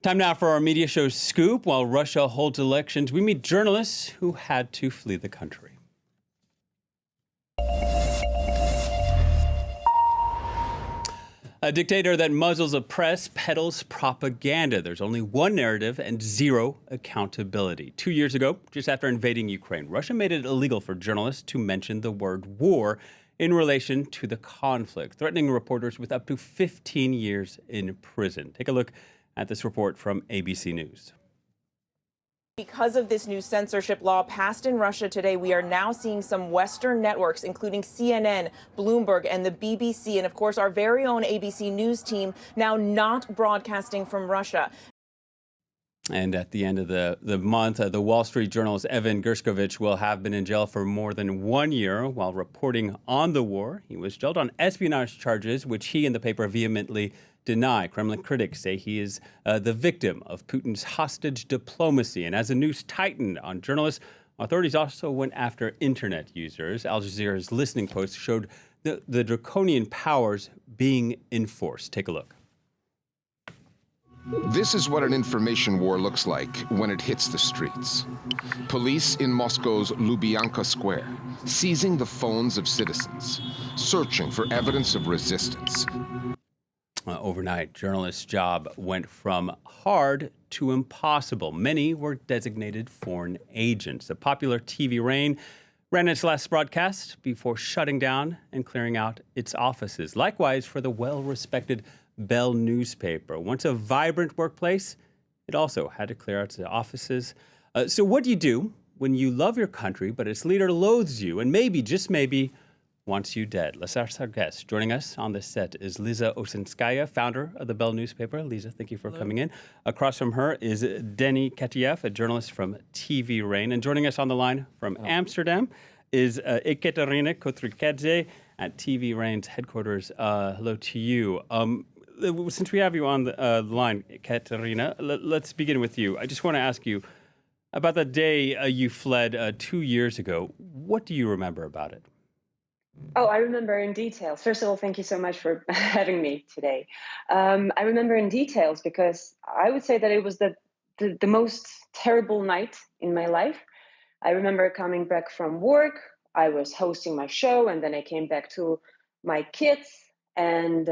Time now for our media show Scoop. While Russia holds elections, we meet journalists who had to flee the country. A dictator that muzzles a press peddles propaganda. There's only one narrative and zero accountability. 2 years ago, just after invading Ukraine, Russia made it illegal for journalists to mention the word war in relation to the conflict, threatening reporters with up to 15 years in prison. Take a look at this report from ABC News. Because of this new censorship law passed in Russia today, we are now seeing some Western networks, including CNN, Bloomberg, and the BBC, and of course our very own ABC News team, now not broadcasting from Russia. And at the end of the month, the Wall Street Journal's Evan Gershkovich will have been in jail for more than 1 year while reporting on the war. He was jailed on espionage charges, which he and the paper vehemently deny. Kremlin critics say he is the victim of Putin's hostage diplomacy. And as the news tightened on journalists, authorities also went after internet users. Al Jazeera's listening post showed the draconian powers being enforced. Take a look. This is what an information war looks like when it hits the streets. Police in Moscow's Lubyanka Square, seizing the phones of citizens, searching for evidence of resistance. Overnight, journalists' job went from hard to impossible. Many were designated foreign agents. The popular TV Rain ran its last broadcast before shutting down and clearing out its offices. Likewise for the well-respected Bell newspaper. Once a vibrant workplace, it also had to clear out its offices. So what do you do when you love your country, but its leader loathes you and maybe, just maybe, wants you dead? Let's ask our guest. Joining us on this set is Liza Osetinskaya, founder of the Bell newspaper. Liza, thank you for coming in. Across from her is Denis, Kataev, a journalist from TV Rain. And joining us on the line from Amsterdam is Ekaterina Kotrikadze at TV Rain's headquarters. Hello to you. Since we have you on the line, Ekaterina, let's begin with you. I just want to ask you about the day you fled 2 years ago. What do you remember about it? Oh, I remember in details. First of all, thank you so much for having me today. I remember in details because I would say that it was the most terrible night in my life. I remember coming back from work. I was hosting my show, and then I came back to my kids. And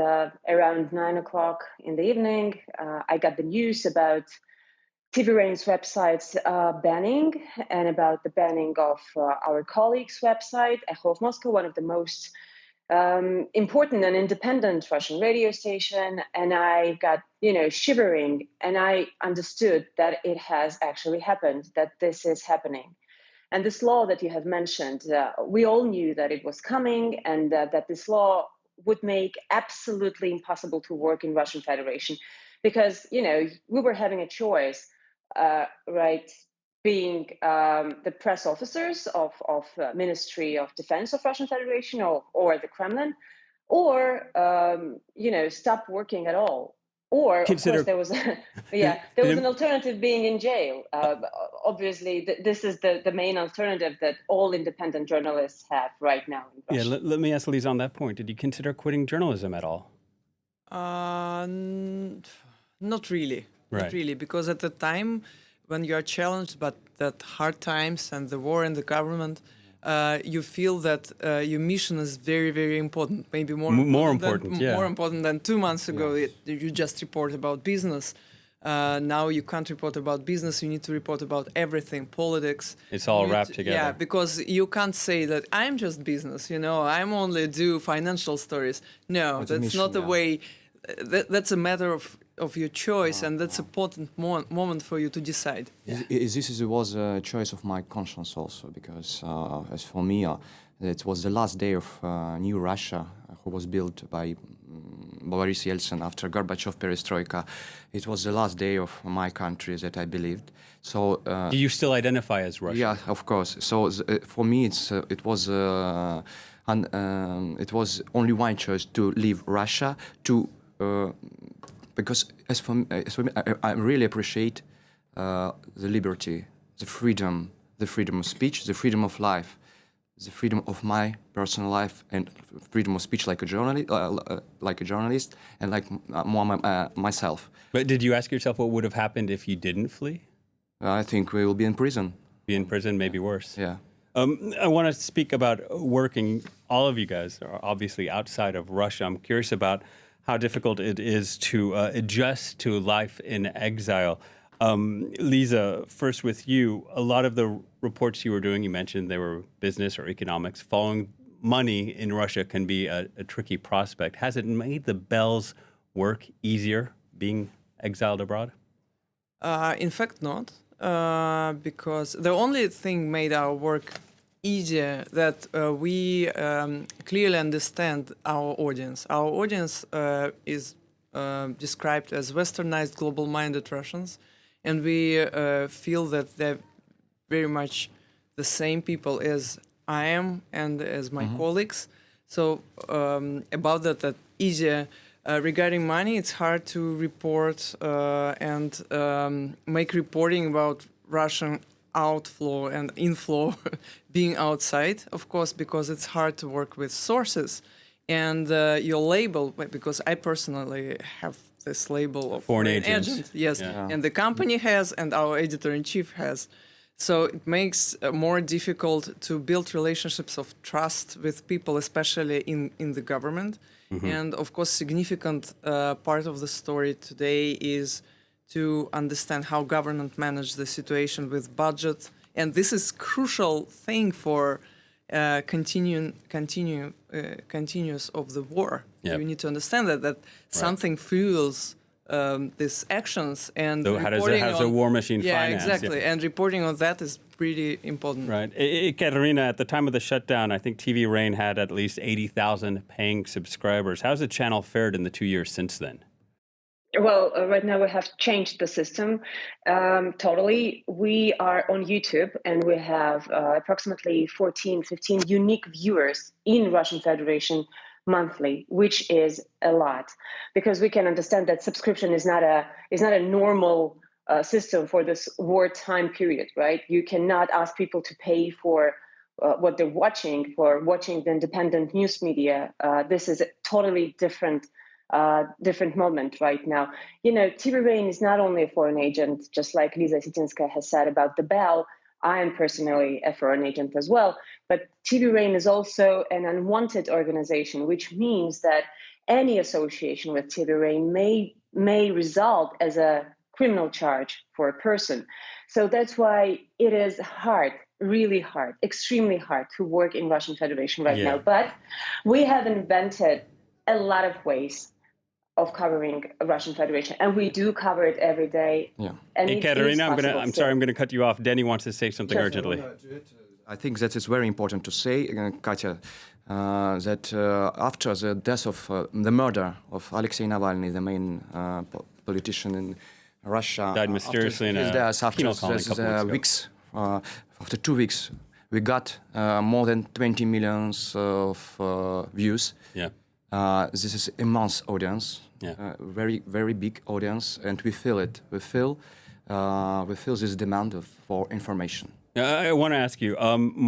around 9 o'clock in the evening, I got the news about TV Rain's website's banning and about the banning of our colleague's website, Echo of Moscow, one of the most important and independent Russian radio station. And I got, shivering, and I understood that it has actually happened, that this is happening. And this law that you have mentioned, we all knew that it was coming, and that this law would make absolutely impossible to work in Russian Federation, because we were having a choice, right? Being the press officers of Ministry of Defense of Russian Federation or the Kremlin, or stop working at all. Or of course there was an alternative, being in jail. Obviously, this is the main alternative that all independent journalists have right now in Russia. Yeah, let me ask Lisa on that point. Did you consider quitting journalism at all? Not really. Right. Not really, because at the time when you are challenged by that hard times and the war and the government, you feel that your mission is very, very important. Maybe more important than 2 months ago. Yes. You just report about business. Now you can't report about business. You need to report about everything, politics. It's all wrapped together. Yeah, because you can't say that I'm just business. I'm only do financial stories. No, that's not the way. That's a matter of your choice, and that's an important moment for you to decide. Yeah. This was a choice of my conscience also, because as for me, it was the last day of new Russia, who was built by Boris Yeltsin after Gorbachev perestroika. It was the last day of my country that I believed. So, do you still identify as Russian? Yeah, of course. So for me, it was only one choice to leave Russia because as for me, I really appreciate the liberty, the freedom of speech, the freedom of life, the freedom of my personal life, and freedom of speech like a journalist, and like myself. But did you ask yourself what would have happened if you didn't flee? I think we will be in prison. Be in prison, maybe worse. Yeah. I want to speak about working. All of you guys are obviously outside of Russia. I'm curious about how difficult it is to adjust to life in exile. Liza, first with you, a lot of the reports you were doing, you mentioned they were business or economics. Following money in Russia can be a tricky prospect. Has it made the bells work easier being exiled abroad? In fact, not. Because the only thing made our work easier that we clearly understand our audience. Our audience is described as westernized, global-minded Russians, and we feel that they're very much the same people as I am and as my colleagues. So about that easier. Regarding money, it's hard to report and make reporting about Russian outflow and inflow being outside, of course, because it's hard to work with sources. And your label, because I personally have this label of foreign agent. Yes, yeah. And the company has, and our editor-in-chief has. So it makes more difficult to build relationships of trust with people, especially in the government. And of course, significant part of the story today is to understand how government manage the situation with budget. And this is crucial thing for continuous of the war. Yep. You need to understand that something fuels these actions, and so how does a war machine finance? Exactly. And reporting on that is pretty important. Right. Ekaterina, at the time of the shutdown, I think TV Rain had at least 80,000 paying subscribers. How's the channel fared in the 2 years since then? Well, right now we have changed the system totally. We are on YouTube, and we have approximately 14, 15 unique viewers in Russian Federation monthly, which is a lot, because we can understand that subscription is not a normal system for this wartime period, right? You cannot ask people to pay for what they're watching, for watching the independent news media. This is a totally different moment right now. You know, TV Rain is not only a foreign agent, just like Liza Osetinskaya has said about the bell. I am personally a foreign agent as well, but TV Rain is also an unwanted organization, which means that any association with TV Rain may result as a criminal charge for a person. So that's why it is hard, really hard, extremely hard to work in Russian Federation right now. But we have invented a lot of ways of covering Russian Federation, and we do cover it every day. Yeah. And Ekaterina, I'm sorry, I'm going to cut you off. Denis wants to say something urgently. I think that is very important to say, Katya, that after the death of the murder of Alexei Navalny, the main politician in Russia, died mysteriously in a penal colony a couple weeks ago. After 2 weeks, we got more than 20 million of views. Yeah. This is immense audience, very, very big audience, and we feel it. We feel this demand for information. I want to ask you,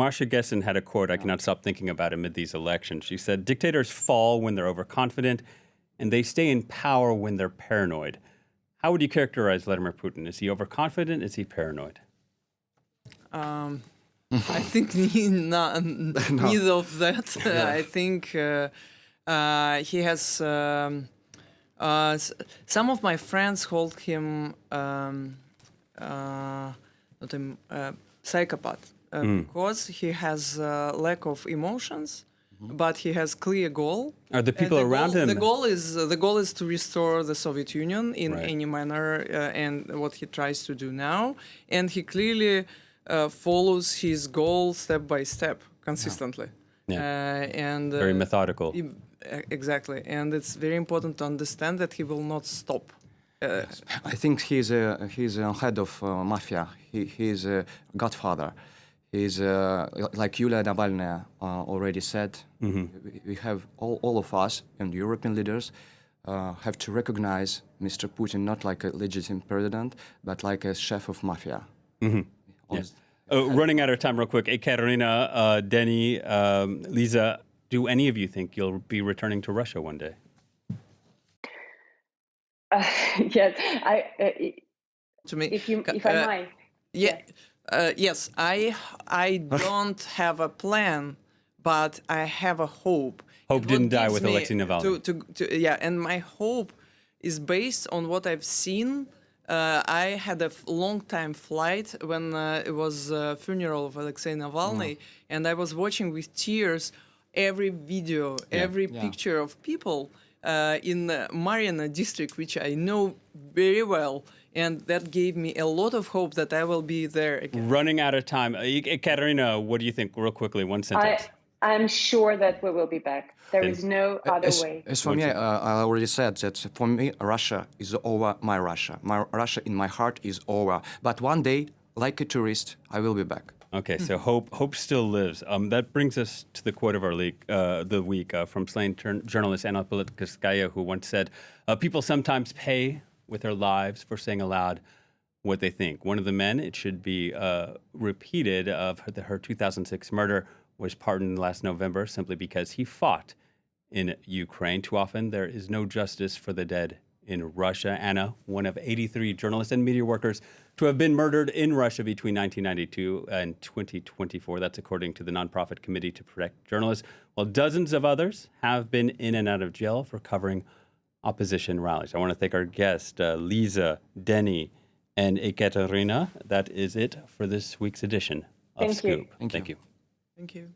Marsha Gessen had a quote I cannot stop thinking about amid these elections. She said, "Dictators fall when they're overconfident, and they stay in power when they're paranoid." How would you characterize Vladimir Putin? Is he overconfident? Is he paranoid? I think neither of that. I think he has. Some of my friends called him not a psychopath because he has lack of emotions, but he has clear goal. Are the people around him? The goal is to restore the Soviet Union in any manner, and what he tries to do now, and he clearly follows his goal step by step, consistently. And very methodical. Exactly, and it's very important to understand that he will not stop. I think he's a head of mafia. He is a godfather. He's like Yulia Navalny already said. We have all of us and European leaders have to recognize Mr. Putin not like a legitimate president, but like a chef of mafia. Running out of time real quick. Ekaterina, Denis, Liza, do any of you think you'll be returning to Russia one day? Yeah, To me, if I might. Yes, I don't have a plan, but I have a hope. Hope And what didn't die gives with me Alexei Navalny. Yeah, and my hope is based on what I've seen. I had a long-time flight when it was funeral of Alexei Navalny, and I was watching with tears every video, every picture of people in Mariana district, which I know very well. And that gave me a lot of hope that I will be there again. Running out of time. Ekaterina, what do you think? Real quickly, one sentence. I'm sure that we will be back. There is no other way. As for me, I already said that for me, Russia is over my Russia. My Russia in my heart is over. But one day, like a tourist, I will be back. Okay, so hope still lives. That brings us to the quote of our the week from slain journalist Liza Osetinskaya, who once said, people sometimes pay with their lives for saying aloud what they think. One of the men, it should be repeated, of her 2006 murder was pardoned last November simply because he fought in Ukraine. Too often, there is no justice for the dead in Russia. Anna, one of 83 journalists and media workers to have been murdered in Russia between 1992 and 2024. That's according to the nonprofit Committee to Protect Journalists, while dozens of others have been in and out of jail for covering opposition rallies. I want to thank our guests, Liza, Denis, and Ekaterina. That is it for this week's edition of Scoop. Thank you. Thank you.